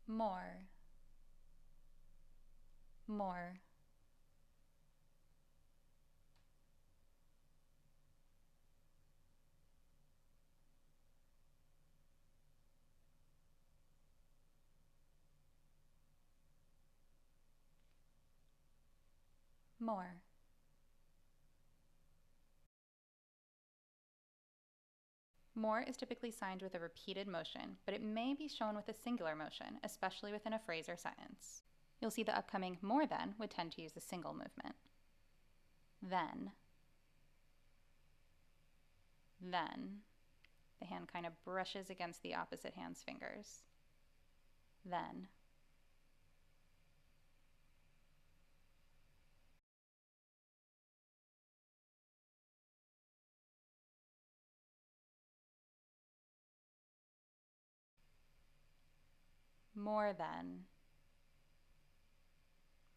more, more, more. More is typically signed with a repeated motion, but it may be shown with a singular motion, especially within a phrase or sentence. You'll see the upcoming more than would tend to use a single movement. Then. Then. The hand kind of brushes against the opposite hand's fingers. Then. More than.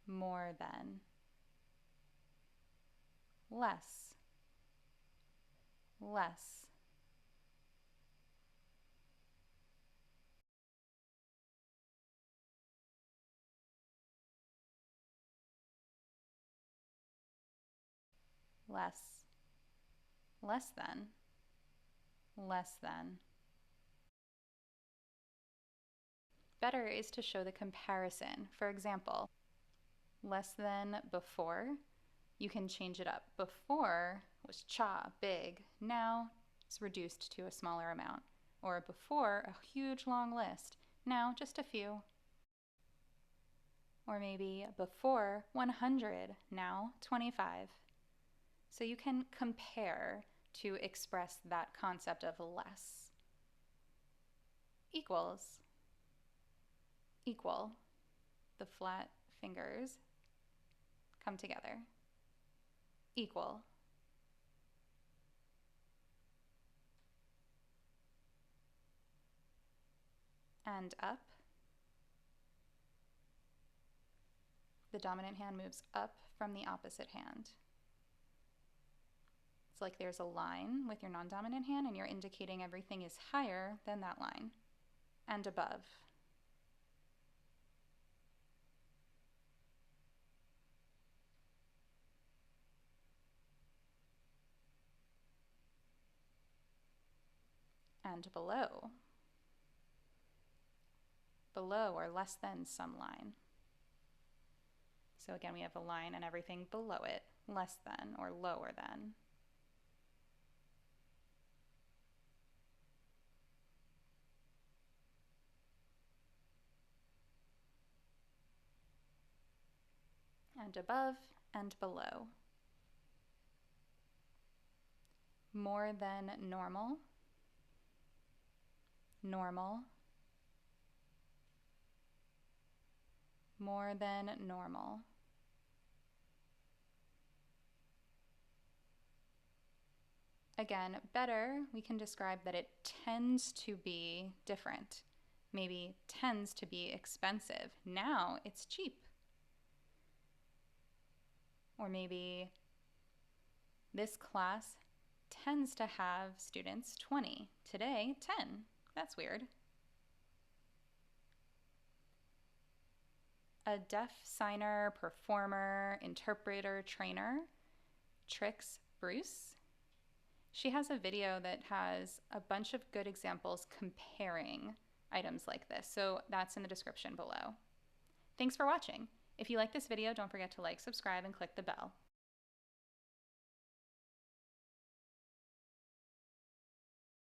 More than. Less. Less. Less. Less than. Less than. Better is to show the comparison. For example, less than before, you can change it up. Before was cha, big. Now it's reduced to a smaller amount. Or before, a huge long list. Now just a few. Or maybe before 100, now 25. So you can compare to express that concept of less. Equals. Equal. The flat fingers come together. Equal. And up. The dominant hand moves up from the opposite hand. It's like there's a line with your non-dominant hand and you're indicating everything is higher than that line. And above. And below. Below or less than some line. So again, we have a line and everything below it, less than or lower than. And above and below. More than normal. Normal. More than normal. Again, better, we can describe that it tends to be different. Maybe tends to be expensive. Now it's cheap. Or maybe this class tends to have students 20. Today, 10. That's weird. A deaf signer, performer, interpreter, trainer, Trix Bruce. She has a video that has a bunch of good examples comparing items like this, so that's in the description below. Thanks for watching. If you like this video, don't forget to like, subscribe, and click the bell.